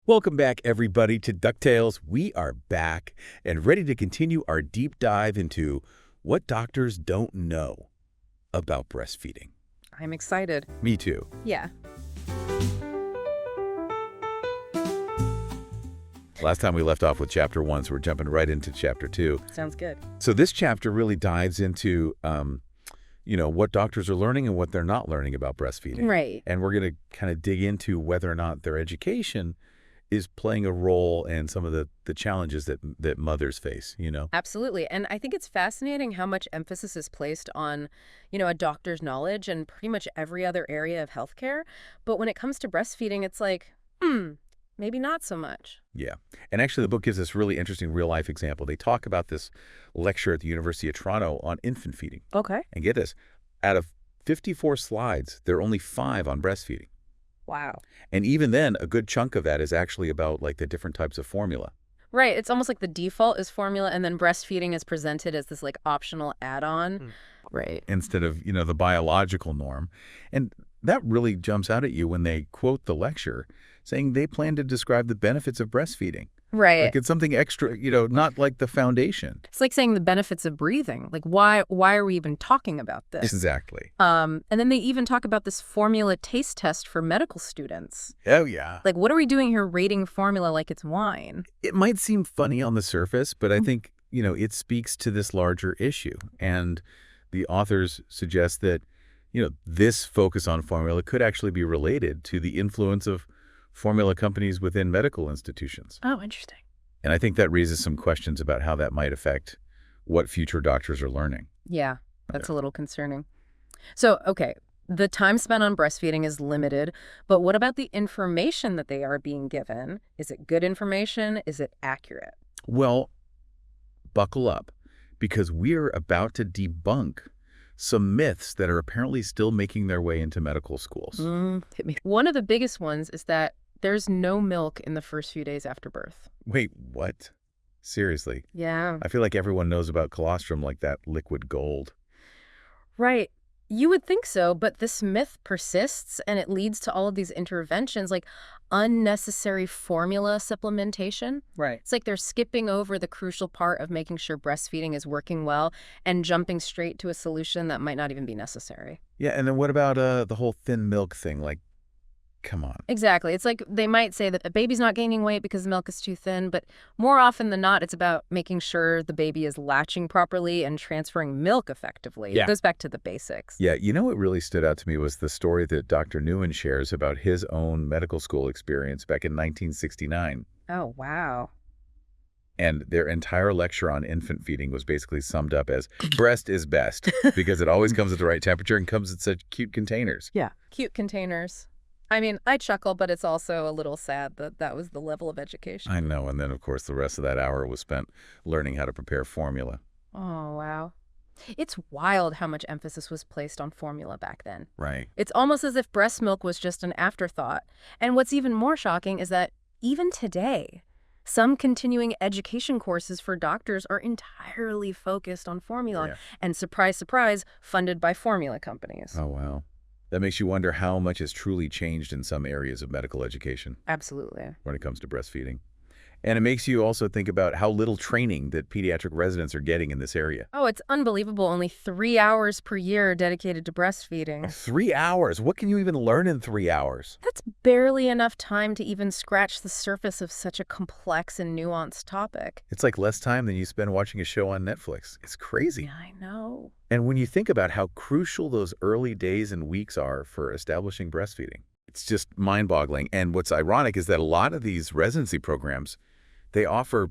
Welcome back, everybody, to DuctTales. We are back and ready to continue our deep dive into what doctors don't know about breastfeeding. I'm excited. Me too. Yeah. Last time we left off with Chapter 1, so we're jumping right into Chapter 2. Sounds good. So this chapter really dives into, what doctors are learning and what they're not learning about breastfeeding. Right. And we're going to kind of dig into whether or not their education is playing a role in some of the challenges that mothers face, Absolutely. And I think it's fascinating how much emphasis is placed on, a doctor's knowledge and pretty much every other area of healthcare. But when it comes to breastfeeding, it's like, maybe not so much. Yeah. And actually, the book gives this really interesting real-life example. They talk about this lecture at the University of Toronto on infant feeding. Okay. And get this, out of 54 slides, there are only 5 on breastfeeding. Wow. And even then, a good chunk of that is actually about, like, the different types of formula. Right. It's almost like the default is formula, and then breastfeeding is presented as this, like, optional add-on. Right. Instead of, the biological norm. And that really jumps out at you when they quote the lecture saying they plan to describe the benefits of breastfeeding. Right. Like it's something extra, not like the foundation. It's like saying the benefits of breathing. Like, why are we even talking about this? Exactly. And then they even talk about this formula taste test for medical students. Oh, yeah. Like, what are we doing here rating formula like it's wine? It might seem funny on the surface, but I think, it speaks to this larger issue. And the authors suggest that, this focus on formula could actually be related to the influence of formula companies within medical institutions. Oh, interesting. And I think that raises some questions about how that might affect what future doctors are learning. Yeah, that's a little concerning. So, okay, the time spent on breastfeeding is limited, but what about the information that they are being given? Is it good information? Is it accurate? Well, buckle up, because we're about to debunk some myths that are apparently still making their way into medical schools. Hit me. One of the biggest ones is that there's no milk in the first few days after birth. Wait, what? Seriously? Yeah. I feel like everyone knows about colostrum like that liquid gold. Right. You would think so, but this myth persists, and it leads to all of these interventions like unnecessary formula supplementation. Right. It's like they're skipping over the crucial part of making sure breastfeeding is working well and jumping straight to a solution that might not even be necessary. Yeah, and then what about the whole thin milk thing? Like, come on. Exactly. It's like they might say that a baby's not gaining weight because the milk is too thin, but more often than not, it's about making sure the baby is latching properly and transferring milk effectively. Yeah. It goes back to the basics. Yeah, what really stood out to me was the story that Dr. Nguyen shares about his own medical school experience back in 1969. Oh, wow. And their entire lecture on infant feeding was basically summed up as breast is best because it always comes at the right temperature and comes in such cute containers. Yeah. Cute containers. I mean, I chuckle, but it's also a little sad that that was the level of education. I know. And then, of course, the rest of that hour was spent learning how to prepare formula. Oh, wow. It's wild how much emphasis was placed on formula back then. Right. It's almost as if breast milk was just an afterthought. And what's even more shocking is that even today, some continuing education courses for doctors are entirely focused on formula. Yeah. And surprise, surprise, funded by formula companies. Oh, wow. That makes you wonder how much has truly changed in some areas of medical education. Absolutely. When it comes to breastfeeding. And it makes you also think about how little training that pediatric residents are getting in this area. Oh, it's unbelievable. Only 3 hours per year dedicated to breastfeeding. 3 hours? What can you even learn in 3 hours? That's barely enough time to even scratch the surface of such a complex and nuanced topic. It's like less time than you spend watching a show on Netflix. It's crazy. Yeah, I know. And when you think about how crucial those early days and weeks are for establishing breastfeeding, it's just mind-boggling. And what's ironic is that a lot of these residency programs, they offer,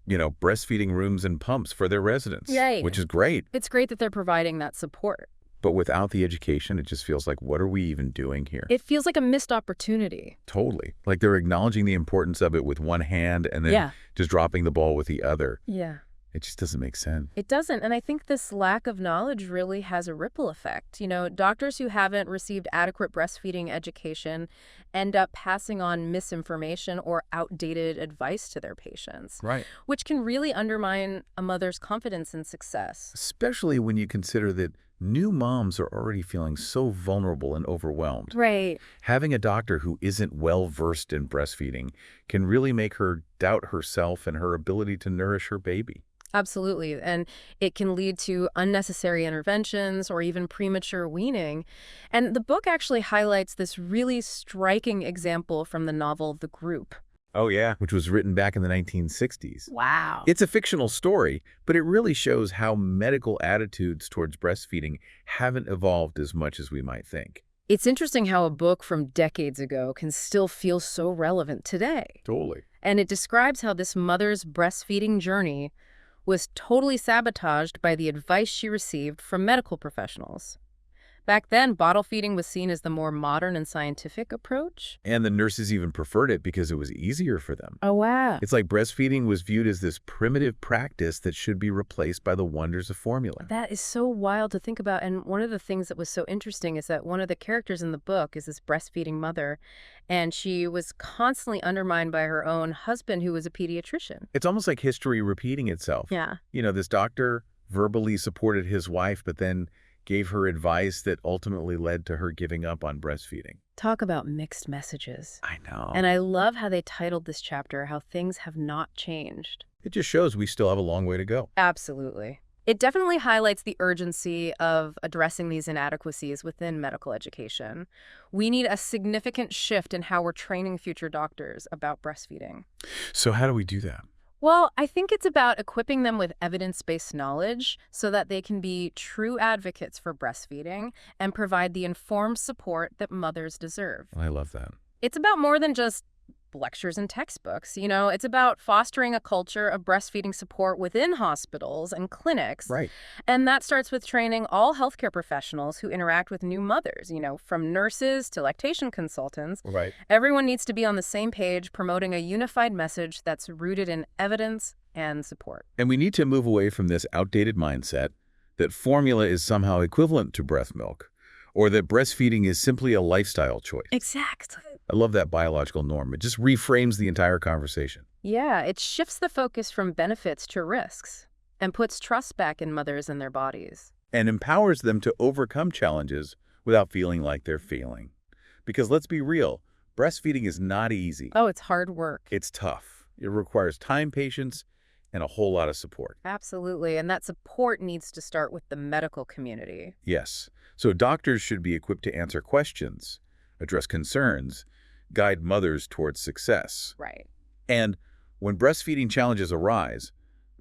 breastfeeding rooms and pumps for their residents, Yay. Which is great. It's great that they're providing that support. But without the education, it just feels like, what are we even doing here? It feels like a missed opportunity. Totally. Like they're acknowledging the importance of it with one hand and then just dropping the ball with the other. Yeah. It just doesn't make sense. It doesn't. And I think this lack of knowledge really has a ripple effect. Doctors who haven't received adequate breastfeeding education end up passing on misinformation or outdated advice to their patients. Right. Which can really undermine a mother's confidence in success. Especially when you consider that New moms are already feeling so vulnerable and overwhelmed. Right. Having a doctor who isn't well-versed in breastfeeding can really make her doubt herself and her ability to nourish her baby. Absolutely. And it can lead to unnecessary interventions or even premature weaning. And the book actually highlights this really striking example from the novel The Group. Oh, yeah. Which was written back in the 1960s. Wow. It's a fictional story, but it really shows how medical attitudes towards breastfeeding haven't evolved as much as we might think. It's interesting how a book from decades ago can still feel so relevant today. Totally. And it describes how this mother's breastfeeding journey was totally sabotaged by the advice she received from medical professionals. Back then, bottle feeding was seen as the more modern and scientific approach. And the nurses even preferred it because it was easier for them. Oh, wow. It's like breastfeeding was viewed as this primitive practice that should be replaced by the wonders of formula. That is so wild to think about. And one of the things that was so interesting is that one of the characters in the book is this breastfeeding mother, and she was constantly undermined by her own husband, who was a pediatrician. It's almost like history repeating itself. Yeah. You know, this doctor verbally supported his wife, but then gave her advice that ultimately led to her giving up on breastfeeding. Talk about mixed messages. I know. And I love how they titled this chapter, How Things Have Not Changed. It just shows we still have a long way to go. Absolutely. It definitely highlights the urgency of addressing these inadequacies within medical education. We need a significant shift in how we're training future doctors about breastfeeding. So how do we do that? Well, I think it's about equipping them with evidence-based knowledge so that they can be true advocates for breastfeeding and provide the informed support that mothers deserve. I love that. It's about more than just lectures and textbooks. It's about fostering a culture of breastfeeding support within hospitals and clinics. Right. And that starts with training all healthcare professionals who interact with new mothers, from nurses to lactation consultants. Right. Everyone needs to be on the same page, promoting a unified message that's rooted in evidence and support. And we need to move away from this outdated mindset that formula is somehow equivalent to breast milk, or that breastfeeding is simply a lifestyle choice. Exactly. I love that biological norm. It just reframes the entire conversation. Yeah, it shifts the focus from benefits to risks and puts trust back in mothers and their bodies. And empowers them to overcome challenges without feeling like they're failing. Because let's be real, breastfeeding is not easy. Oh, it's hard work. It's tough. It requires time, patience, and a whole lot of support. Absolutely, and that support needs to start with the medical community. Yes. So doctors should be equipped to answer questions, address concerns, guide mothers towards success. Right. And when breastfeeding challenges arise,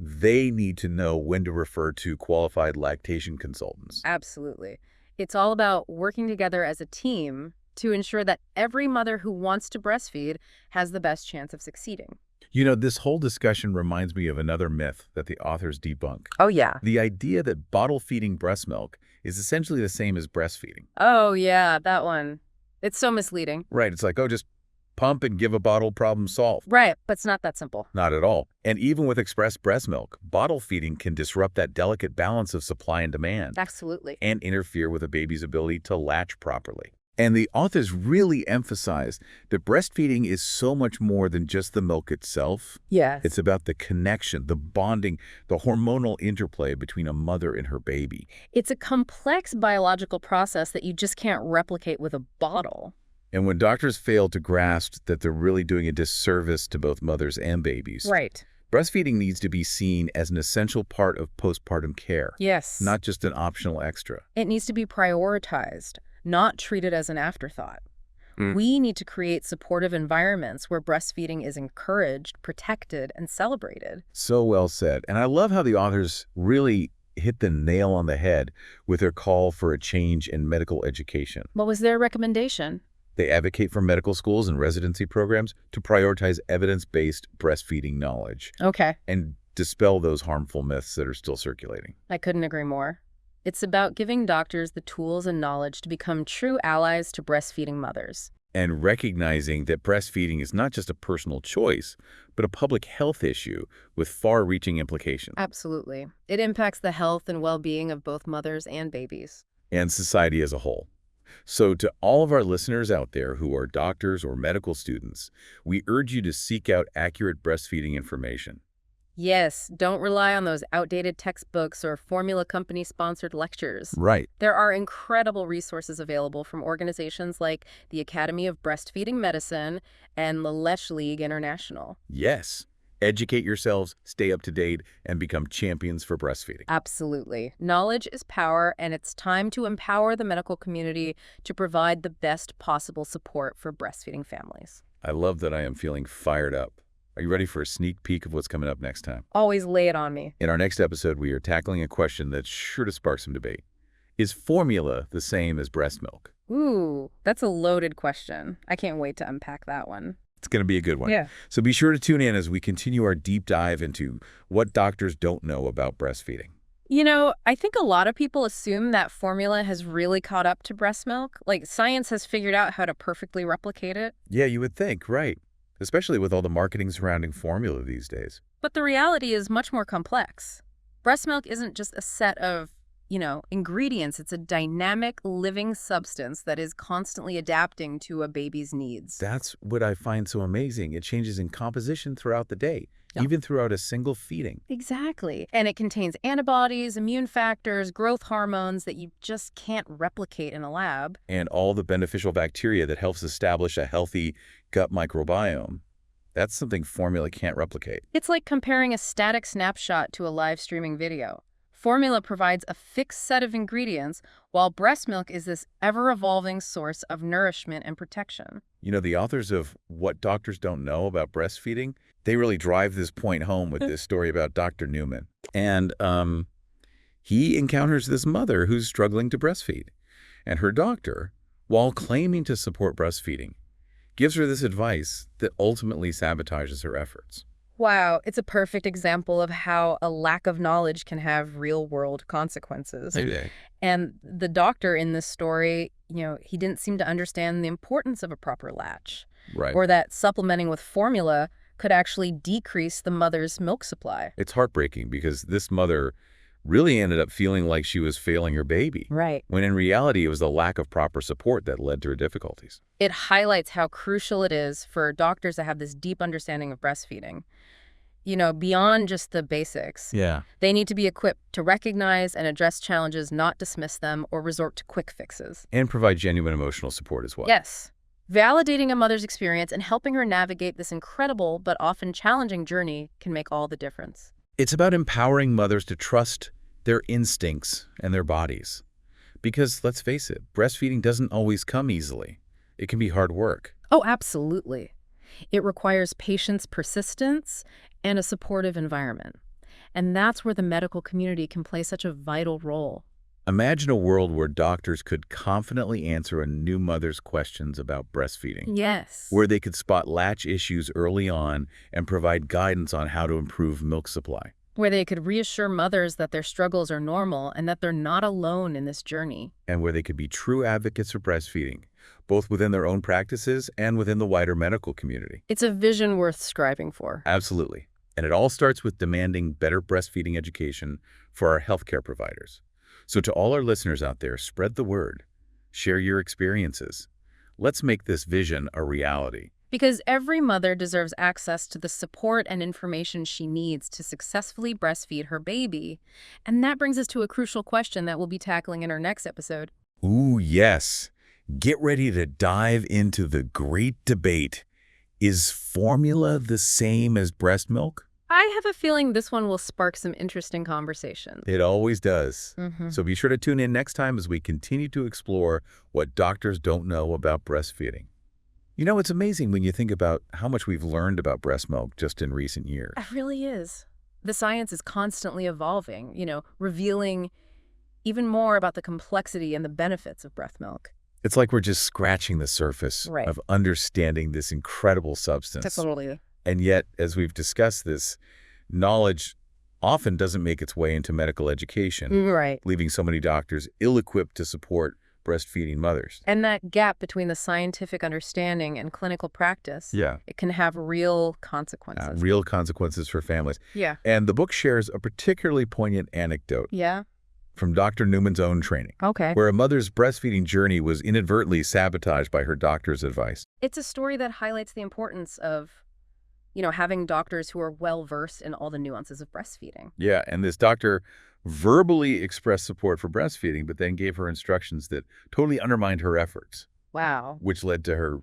they need to know when to refer to qualified lactation consultants. Absolutely. It's all about working together as a team to ensure that every mother who wants to breastfeed has the best chance of succeeding. You know, this whole discussion reminds me of another myth that the authors debunk. Oh, yeah. The idea that bottle-feeding breast milk is essentially the same as breastfeeding. Oh, yeah, that one. It's so misleading. Right, it's like, oh, just pump and give a bottle, problem solved. Right, but it's not that simple. Not at all. And even with express breast milk, bottle feeding can disrupt that delicate balance of supply and demand. Absolutely. And interfere with a baby's ability to latch properly. And the authors really emphasize that breastfeeding is so much more than just the milk itself. Yes. It's about the connection, the bonding, the hormonal interplay between a mother and her baby. It's a complex biological process that you just can't replicate with a bottle. And when doctors fail to grasp that they're really doing a disservice to both mothers and babies, Right. breastfeeding needs to be seen as an essential part of postpartum care, Yes. not just an optional extra. It needs to be prioritized, not treated as an afterthought. We need to create supportive environments where breastfeeding is encouraged, protected, and celebrated. So well said. And I love how the authors really hit the nail on the head with their call for a change in medical education. What was their recommendation? They advocate for medical schools and residency programs to prioritize evidence-based breastfeeding knowledge Okay. and dispel those harmful myths that are still circulating. I couldn't agree more. It's about giving doctors the tools and knowledge to become true allies to breastfeeding mothers. And recognizing that breastfeeding is not just a personal choice, but a public health issue with far-reaching implications. Absolutely. It impacts the health and well-being of both mothers and babies. And society as a whole. So to all of our listeners out there who are doctors or medical students, we urge you to seek out accurate breastfeeding information. Yes, don't rely on those outdated textbooks or formula company-sponsored lectures. Right. There are incredible resources available from organizations like the Academy of Breastfeeding Medicine and the Lech League International. Yes. Educate yourselves, stay up to date, and become champions for breastfeeding. Absolutely. Knowledge is power, and it's time to empower the medical community to provide the best possible support for breastfeeding families. I love that I am feeling fired up. Are you ready for a sneak peek of what's coming up next time? Always lay it on me. In our next episode, we are tackling a question that's sure to spark some debate. Is formula the same as breast milk? Ooh, that's a loaded question. I can't wait to unpack that one. It's going to be a good one. Yeah. So be sure to tune in as we continue our deep dive into what doctors don't know about breastfeeding. You know, I think a lot of people assume that formula has really caught up to breast milk. Like, science has figured out how to perfectly replicate it. Yeah, you would think, right? Especially with all the marketing surrounding formula these days. But the reality is much more complex. Breast milk isn't just a set of, ingredients. It's a dynamic, living substance that is constantly adapting to a baby's needs. That's what I find so amazing. It changes in composition throughout the day, Yeah. even throughout a single feeding. Exactly. And it contains antibodies, immune factors, growth hormones that you just can't replicate in a lab. And all the beneficial bacteria that helps establish a healthy gut microbiome. That's something formula can't replicate. It's like comparing a static snapshot to a live streaming video. Formula provides a fixed set of ingredients, while breast milk is this ever-evolving source of nourishment and protection. You know, the authors of What Doctors Don't Know About Breastfeeding, they really drive this point home with this story about Dr. Newman. And he encounters this mother who's struggling to breastfeed. And her doctor, while claiming to support breastfeeding, gives her this advice that ultimately sabotages her efforts. Wow, it's a perfect example of how a lack of knowledge can have real-world consequences. And the doctor in this story, he didn't seem to understand the importance of a proper latch. Right. Or that supplementing with formula could actually decrease the mother's milk supply. It's heartbreaking because this mother really ended up feeling like she was failing her baby. Right. When in reality, it was the lack of proper support that led to her difficulties. It highlights how crucial it is for doctors to have this deep understanding of breastfeeding. Beyond just the basics. Yeah. They need to be equipped to recognize and address challenges, not dismiss them or resort to quick fixes. And provide genuine emotional support as well. Yes. Validating a mother's experience and helping her navigate this incredible but often challenging journey can make all the difference. It's about empowering mothers to trust their instincts and their bodies. Because, let's face it, breastfeeding doesn't always come easily. It can be hard work. Oh, absolutely. It requires patience, persistence, and a supportive environment. And that's where the medical community can play such a vital role. Imagine a world where doctors could confidently answer a new mother's questions about breastfeeding. Yes. Where they could spot latch issues early on and provide guidance on how to improve milk supply. Where they could reassure mothers that their struggles are normal and that they're not alone in this journey. And where they could be true advocates for breastfeeding, both within their own practices and within the wider medical community. It's a vision worth striving for. Absolutely. And it all starts with demanding better breastfeeding education for our healthcare providers. So to all our listeners out there, spread the word. Share your experiences. Let's make this vision a reality. Because every mother deserves access to the support and information she needs to successfully breastfeed her baby. And that brings us to a crucial question that we'll be tackling in our next episode. Ooh, yes. Get ready to dive into the great debate. Is formula the same as breast milk? I have a feeling this one will spark some interesting conversations. It always does. Mm-hmm. So be sure to tune in next time as we continue to explore what doctors don't know about breastfeeding. You know, it's amazing when you think about how much we've learned about breast milk just in recent years. It really is. The science is constantly evolving, revealing even more about the complexity and the benefits of breast milk. It's like we're just scratching the surface Right. of understanding this incredible substance. Totally. And yet, as we've discussed this, knowledge often doesn't make its way into medical education, Right. leaving so many doctors ill-equipped to support breastfeeding mothers. And that gap between the scientific understanding and clinical practice, it can have real consequences. Real consequences for families. Yeah. And the book shares a particularly poignant anecdote Yeah? from Dr. Newman's own training, Okay. where a mother's breastfeeding journey was inadvertently sabotaged by her doctor's advice. It's a story that highlights the importance of, having doctors who are well-versed in all the nuances of breastfeeding. Yeah, and this doctor verbally expressed support for breastfeeding, but then gave her instructions that totally undermined her efforts, Wow. which led to her,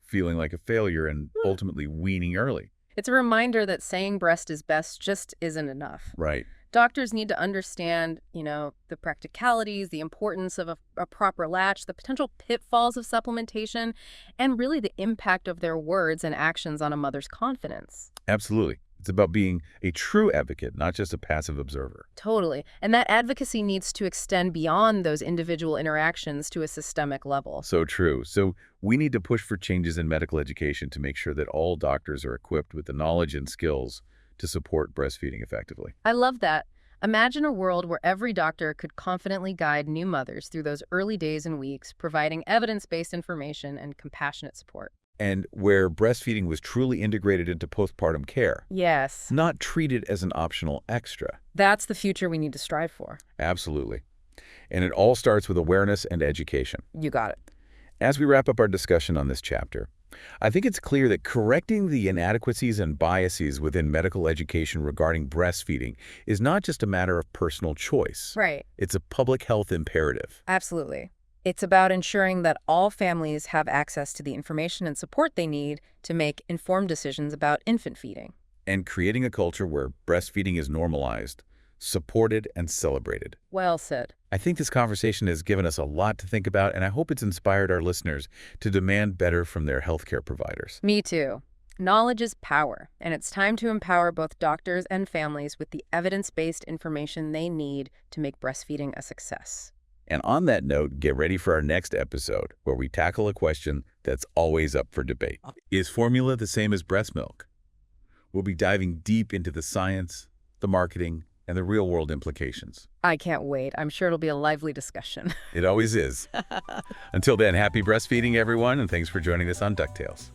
feeling like a failure and ultimately weaning early. It's a reminder that saying breast is best just isn't enough. Right. Doctors need to understand, the practicalities, the importance of a proper latch, the potential pitfalls of supplementation, and really the impact of their words and actions on a mother's confidence. Absolutely. It's about being a true advocate, not just a passive observer. Totally. And that advocacy needs to extend beyond those individual interactions to a systemic level. So true. So we need to push for changes in medical education to make sure that all doctors are equipped with the knowledge and skills to support breastfeeding effectively. I love that. Imagine a world where every doctor could confidently guide new mothers through those early days and weeks, providing evidence-based information and compassionate support. And where breastfeeding was truly integrated into postpartum care, Yes. not treated as an optional extra. That's the future we need to strive for. Absolutely. And it all starts with awareness and education. You got it. As we wrap up our discussion on this chapter, I think it's clear that correcting the inadequacies and biases within medical education regarding breastfeeding is not just a matter of personal choice. Right. It's a public health imperative. Absolutely. It's about ensuring that all families have access to the information and support they need to make informed decisions about infant feeding. And creating a culture where breastfeeding is normalized, supported, and celebrated. Well said. I think this conversation has given us a lot to think about, and I hope it's inspired our listeners to demand better from their healthcare providers. Me too. Knowledge is power, and it's time to empower both doctors and families with the evidence-based information they need to make breastfeeding a success. And on that note, get ready for our next episode, where we tackle a question that's always up for debate. Is formula the same as breast milk? We'll be diving deep into the science, the marketing, and the real-world implications. I can't wait. I'm sure it'll be a lively discussion. It always is. Until then, happy breastfeeding, everyone, and thanks for joining us on DuctTales.